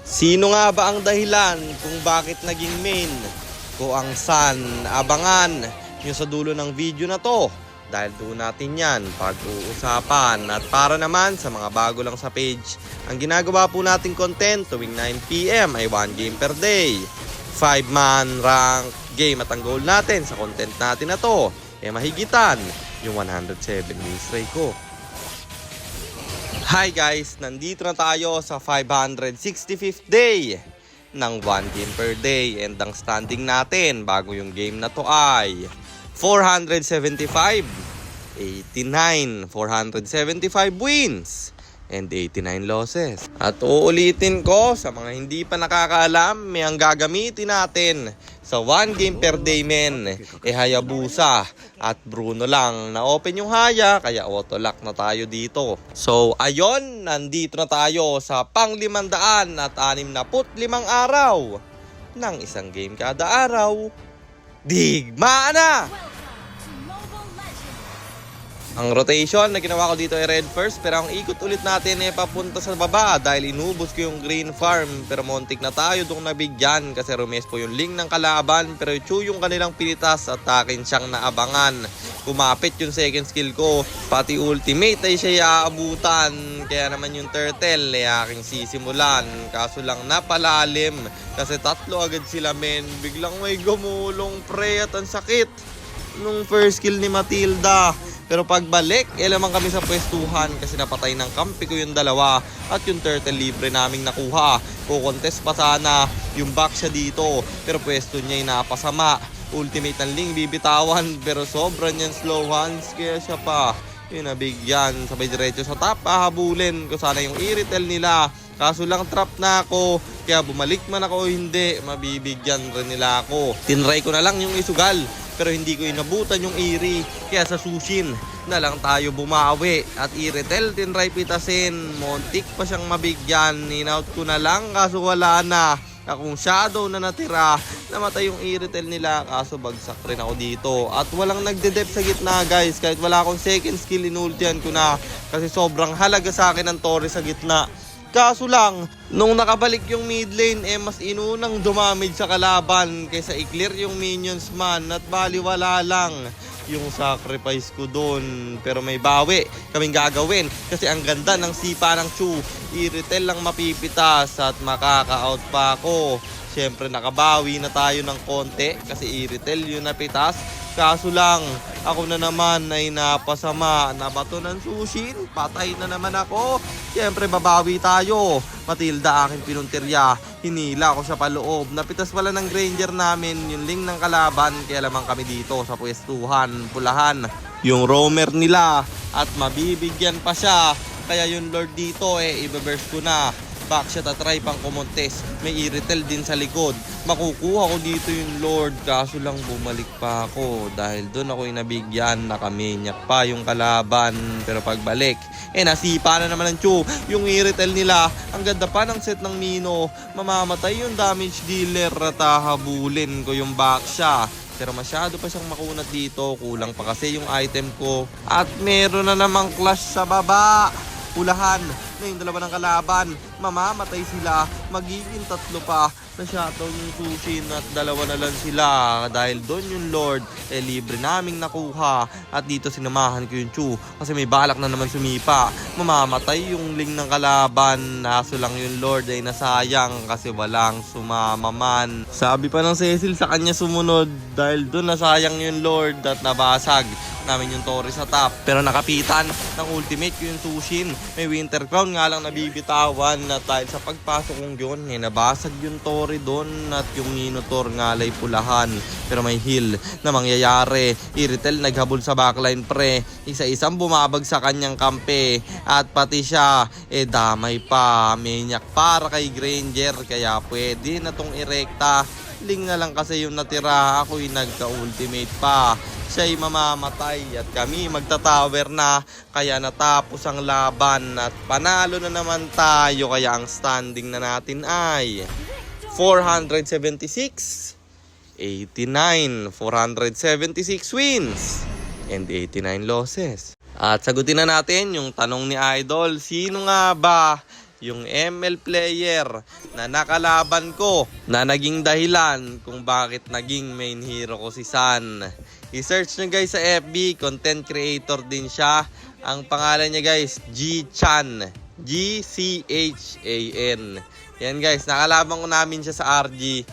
Sino nga ba ang dahilan kung bakit naging main ko ang San? Abangan nyo sa dulo ng video na to dahil doon natin yan pag-uusapan. At para naman sa mga bago lang sa page, ang ginagawa po nating content tuwing 9 PM ay 1 game per day, 5-man rank game. At ang goal natin sa content natin na to ay mahigitan yung 107 win streak ko. Hi guys, nandito na tayo sa 565th day ng 1 game per day, and ang standing natin bago yung game na to ay 475, 89, 475 wins and 89 losses. At uulitin ko sa mga hindi pa nakakaalam, may ang gagamitin natin sa 1 game per day men Hayabusa at Bruno lang. Na-open yung Haya kaya auto lock na tayo dito. So ayon, nandito na tayo sa pang 565 araw ng isang game kada araw. Digmaan na! Ang rotation na ginawa ko dito ay red first, pero ang ikot ulit natin ay papunta sa baba dahil inubos ko yung green farm. Pero montik na tayo doon nabigyan kasi rumes po yung link ng kalaban, pero yung kanilang pinitas at akin siyang naabangan. Kumapit yung second skill ko, pati ultimate ay siya aabutan. Kaya naman yung turtle ay aking sisimulan, kaso lang napalalim kasi tatlo agad sila men. Biglang may gumulong pre at ang sakit nung first kill ni Matilda. Pero pagbalik, lamang kami sa pwestuhan kasi napatay ng kampi ko yung dalawa at yung turtle libre naming nakuha. Kukontest pa sana yung back siya dito, pero pwesto niya ay napasama. Ultimate ng Ling bibitawan pero sobra niyan slow hands kaya siya pa yung nabigyan. Sabay diretso sa top, hahabulin ko sana yung iritel nila. Kaso lang trap na ako, kaya bumalik man ako o hindi, mabibigyan rin nila ako. Tinry ko na lang yung isugal, pero hindi ko inabutan yung iri, kaya sa sushin na lang tayo bumawi. At iritel, tinry pitasin, montik pa siyang mabigyan. In-out ko na lang, kaso wala na. Akong shadow na natira, namatay yung iritel nila, kaso bagsak rin ako dito. At walang nagde-dep sa gitna guys, kahit wala akong second skill, inultian ko na. Kasi sobrang halaga sa akin ng Torre sa gitna. Kaso lang, nung nakabalik yung mid lane, mas inunang dumamage sa kalaban kaysa i-clear yung minions man. At baliwala lang yung sacrifice ko doon. Pero may bawi kaming gagawin kasi ang ganda ng sipa ng Chu. Iritel lang mapipitas at makaka-out pa ako. Siyempre nakabawi na tayo ng konti kasi iritel yung napitas. Kaso lang, ako na naman ay napasama. Nabato ng sushin, patay na naman ako. Siyempre babawi tayo. Matilda aking pinuntirya, hinila ko siya paloob. Napitas pala ng Granger namin yung link ng kalaban, kaya lamang kami dito sa pwestuhan, pulahan yung roamer nila at mabibigyan pa siya. Kaya yung Lord dito ibaburst ko na. Backshot at try pang kumontes. May iritel din sa likod. Makukuha ko dito yung Lord, kaso lang bumalik pa ako dahil doon ako nabigyan. Nakamanyak pa yung kalaban, pero pagbalik nasipa na naman ng Chu yung iritel nila. Ang ganda pa ng set ng Nino, mamamatay yung damage dealer at hahabulin ko yung backshot. Pero masyado pa siyang makunat dito. Kulang pa kasi yung item ko. At meron na namang clash sa baba. Ulahan na yung dalawa ng kalaban. Mamamatay sila. Magiging tatlo pa. Na-shutdown yung sushin at dalawa na lang sila. Dahil doon yung Lord libre naming nakuha. At dito sinamahan ko yung Chu kasi may balak na naman sumipa. Mamamatay yung Ling ng kalaban. Naso lang yung Lord ay nasayang kasi walang sumama man. Sabi pa ng Cecil sa kanya sumunod dahil doon nasayang yung Lord at nabasag namin yung Torre sa top. Pero nakapitan ng ultimate ko yung sushin. May winter crown nga lang nabibitawan at dahil sa pagpasok kong yun, nabasag yung Torre doon at yung Minotaur nga lay pulahan. Pero may heal na mangyayari. Iritel naghabol sa backline pre. Isa-isang bumabag sa kanyang kampe. At pati siya, damay pa. Manyak para kay Granger. Kaya pwede na tong irekta. Ling na lang kasi yung natira. Ako'y nagka-ultimate pa. Siya'y mamamatay at kami magtatower na. Kaya natapos ang laban at panalo na naman tayo. Kaya ang standing na natin ay 476, 89, 476 wins and 89 losses. At sagutin na natin yung tanong ni Idol, sino nga ba yung ML player na nakalaban ko na naging dahilan kung bakit naging main hero ko si San. I-search nyo guys sa FB, content creator din siya. Ang pangalan niya guys, G-Chan. G-C-H-A-N. Yan guys, nakalaban ko namin siya sa RG.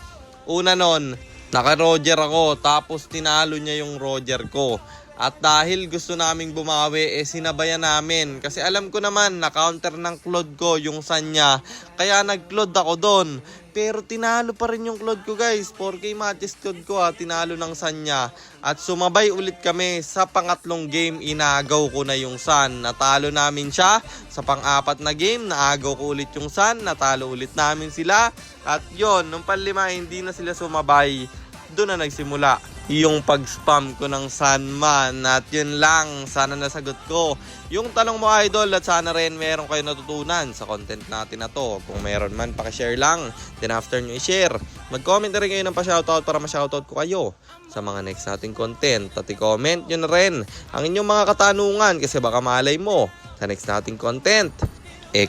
Una nun, naka-Roger ako, tapos tinalo niya yung Roger ko. At dahil gusto naming bumawi, sinabayan namin. Kasi alam ko naman, na-counter ng Claude ko yung San niya. Kaya nag-Claude ako doon. Pero tinalo pa rin yung Claude ko guys. 4K matches Claude ko tinalo ng San niya. At sumabay ulit kami sa pangatlong game, inagaw ko na yung San. Natalo namin siya. Sa pang-apat na game, naagaw ko ulit yung San. Natalo ulit namin sila. At yon, nung panlima, hindi na sila sumabay. Doon na nagsimula yung pag-spam ko ng Sanman. At yun lang, sana nasagot ko yung tanong mo idol, at sana rin meron kayo natutunan sa content natin na to. Kung meron man, pakishare lang. Then after nyo i-share, mag-comment na rin kayo ng pa-shoutout para ma-shoutout ko kayo sa mga next nating content. At i-comment nyo na rin ang inyong mga katanungan, kasi baka malay mo sa next nating content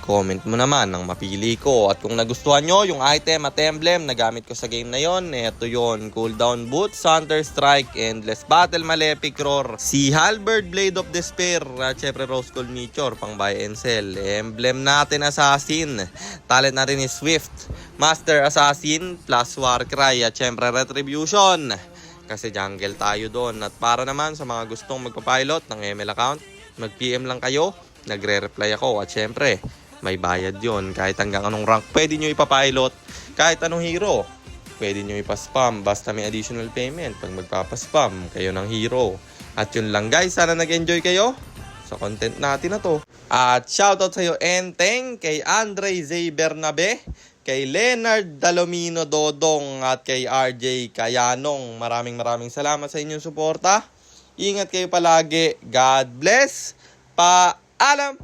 comment mo naman ang mapili ko. At kung nagustuhan nyo yung item at emblem na gamit ko sa game na yon, eto yon: Cooldown Boots, Hunter Strike, Endless Battle, Malefic Roar, si Halberd, Blade of Despair, at syempre Rose Gold Meteor, pang buy and sell. Emblem natin Assassin, talent natin is Swift, Master Assassin, plus Warcry, at syempre Retribution, kasi jungle tayo doon. At para naman sa mga gustong magpapilot ng ML account, mag-PM lang kayo, nagre-reply ako. At syempre, may bayad yon. Kahit hanggang anong rank pwede nyo ipapilot, kahit anong hero pwede nyo ipaspam, basta may additional payment pag magpapaspam kayo ng hero. At yun lang guys, sana nag-enjoy kayo sa content natin na to. At shoutout sa iyo Enteng, kay Andre Zay Bernabe, kay Leonard Dalomino Dodong, at kay RJ Kayanong. Maraming salamat sa inyong suporta. Ingat kayo palagi. God bless. Paalam!